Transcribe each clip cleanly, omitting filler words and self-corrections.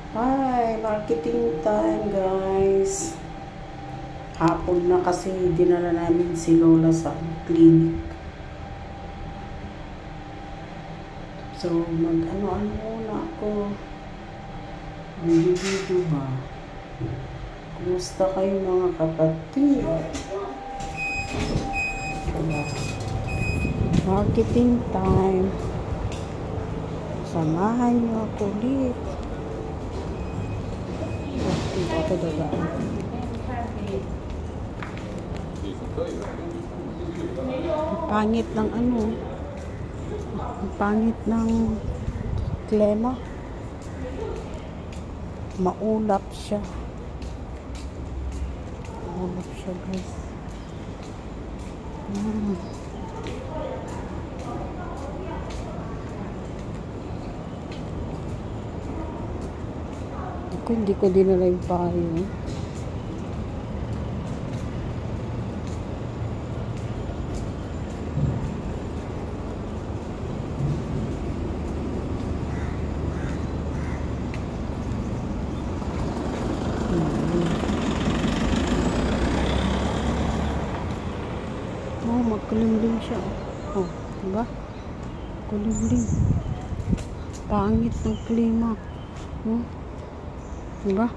Hi, marketing time guys. Hapon na kasi dinala namin si Lola sa clinic. So mag-ano-ano muna ako. Video ba? Kumusta kayo mga kapatid? Marketing time. Samahan niyo ako ulit. Ako dadaan. Pangit ng ano. Pangit ng klema. Maulap siya. Maulap siya guys. Hindi ko dinala yung payo. Oh, magkulimlim siya. Oh, diba? Kulimlim. Pangit ng klima. Oh. Diba?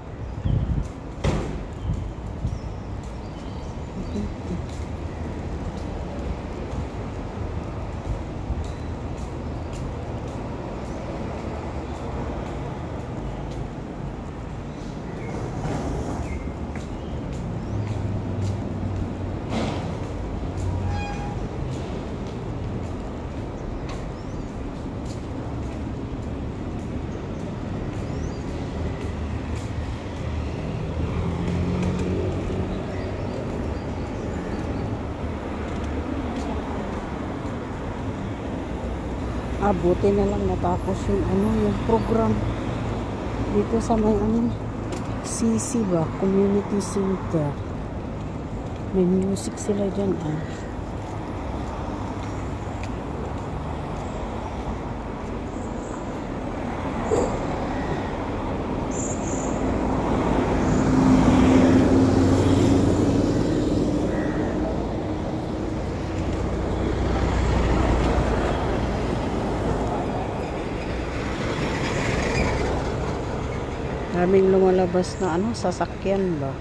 Buti na lang natapos yung yung program dito sa may CC ba, Community Center. May music sila dyan Daming lumalabas na sasakyan ba.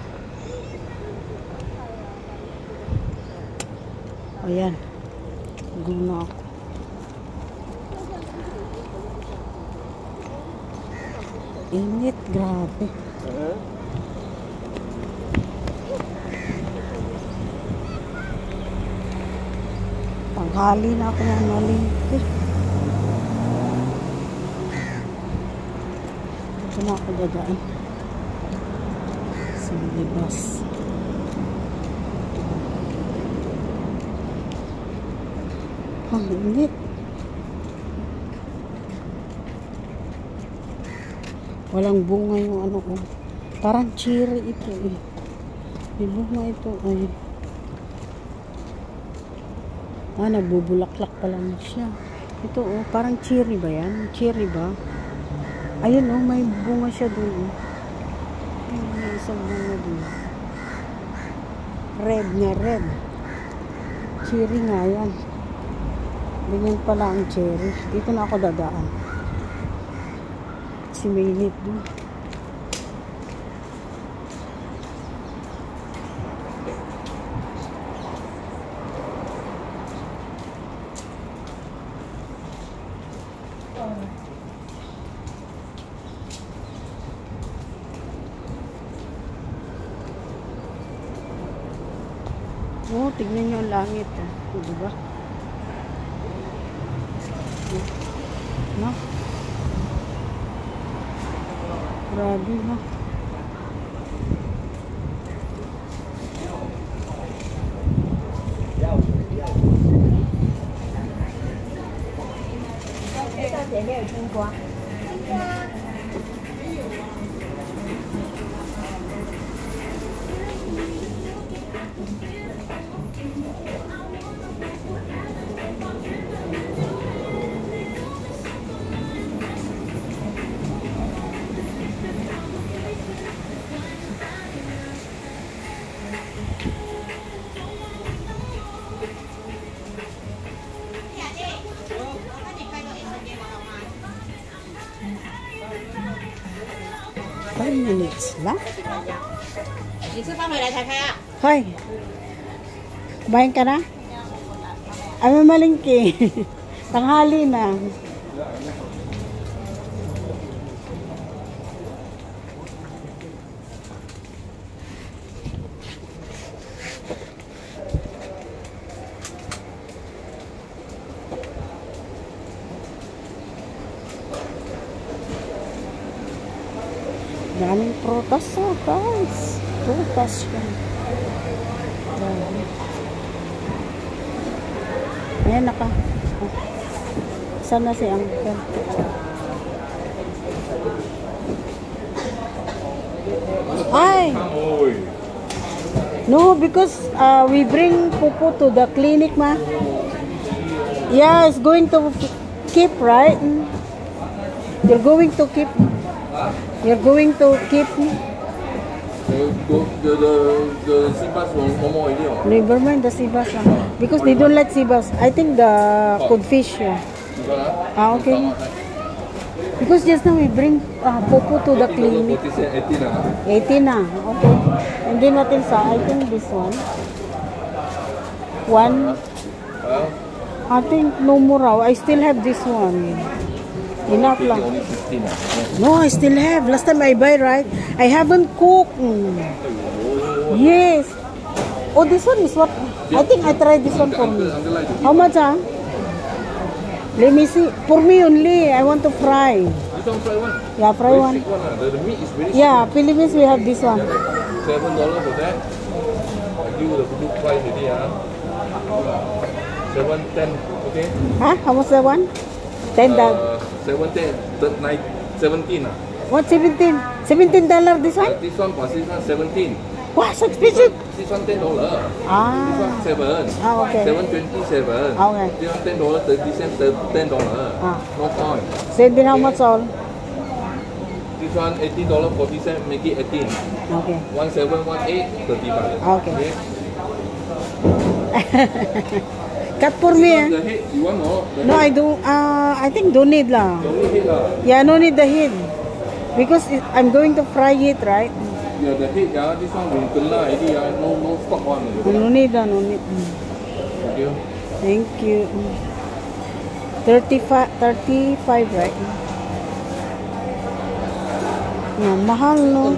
Ayan. Guna ako. Init, grabe. Tanghali na ako ng malingki. Ito na ako dadaan sa libas. Ang init. Walang bunga yung ko. Parang cherry ito May bunga ito nagbubulaklak pa lang siya. Ito parang cherry ba yan? Cherry ba? Ayun may bunga siya doon May isang bunga doon. Red na red. Cherry nga yan. Ganyan pala ang cherry. Dito na ako dadaan. Si mainit doon. Tignan nyo ang langit. Diba? No? Grabe, no? 5 minutes lang. Hoy, kumain ka na? Ay, mamalingki. Tanghali na. Daming prutas guys. Prutas yan. Ayan naka. Saan na si Uncle? Ay! No, because we bring Pupu to the clinic, ma. Yeah, it's going to keep, right? You're going to keep. You're going to keep. The sea bass won't no more already. Never mind the sea bass lang. Because they don't like sea bass. I think the codfish. Yeah. Ah, okay. Because just now we bring Pupu to the clinic. 18 na. Okay. And then natin sa, I think this one. I think no more raw. I still have this one. Enough lang. Only 15. No, I still have. Last time I buy, right? I haven't cooked. Yes. Oh, this one is what? I think I tried this one for me. How much, ah? Let me see. For me only. I want to fry. This one fry one? Yeah, fry one. The meat is very Yeah, Philippines we have this one. $7 for that. I give you the good price already, ah. 710, okay? Huh? How much that one? $10. 17. What, 17? $17 this one? This one plus this one 17. Wow, so expensive. This one $10. Ah. This one 7. Ah, okay. 727. Okay. This one $10, 30 cents, $10. Ah. No point. Send in how much all? This one $18, 40 cents, make it 18. Okay. 1718, 35. Okay. Cut for me, eh? The head, you want more? No, I don't. I think don't need lah. Don't need head lah. Yeah, no need the head because I'm going to fry it, right? Yeah, the head, yeah. This one will kena already, yeah. No stock one. No need lah, no need. Thank you. Thank you. 35, right? Yeah, mahal no.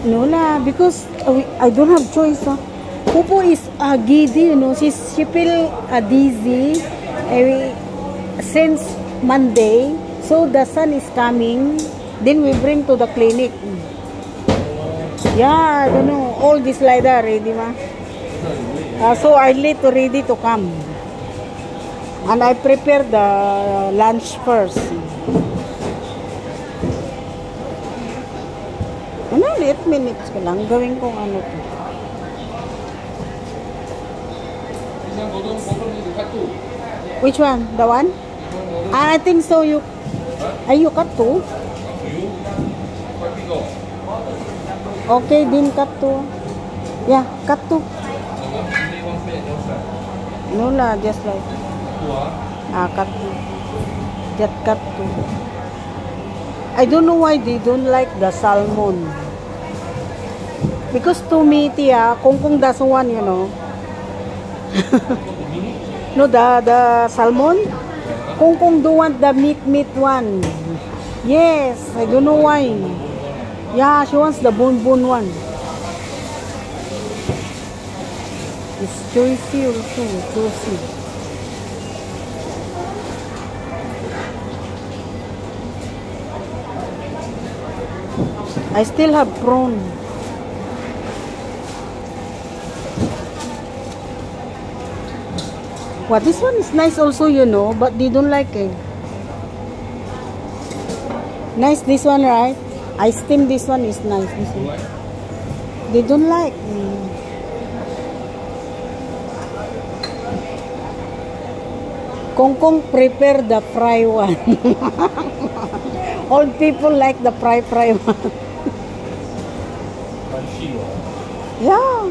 No lah, because I don't have choice. Pupu is giddy, you know. She feel dizzy since Monday. So the son is coming. Then we bring to the clinic. Yeah, I don't know. All this like that ready, ma. So I late already to come. And I prepare the lunch first. Ano, 8 minutes ka lang. Gawin kong ano to. Which one? The one? I think so. You cut two? Okay, then cut two. Yeah, cut two. No lah, just like cut two. Just cut two. I don't know why they don't like the salmon. Because to me, Tia, kung that's one, you know. No, the salmon. Kung don't want the meat one. Yes, I don't know why. Yeah, she wants the bone one. It's juicy also, juicy. I still have prawn. Well, this one is nice also, you know, but they don't like it. Nice this one, right? I think this one is nice. This one. They don't like. Kong prepare the fry one. All people like the fry one. Yeah.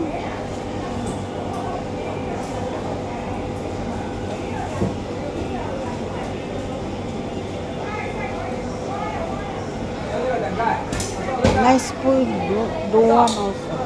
Nice food. Do one also.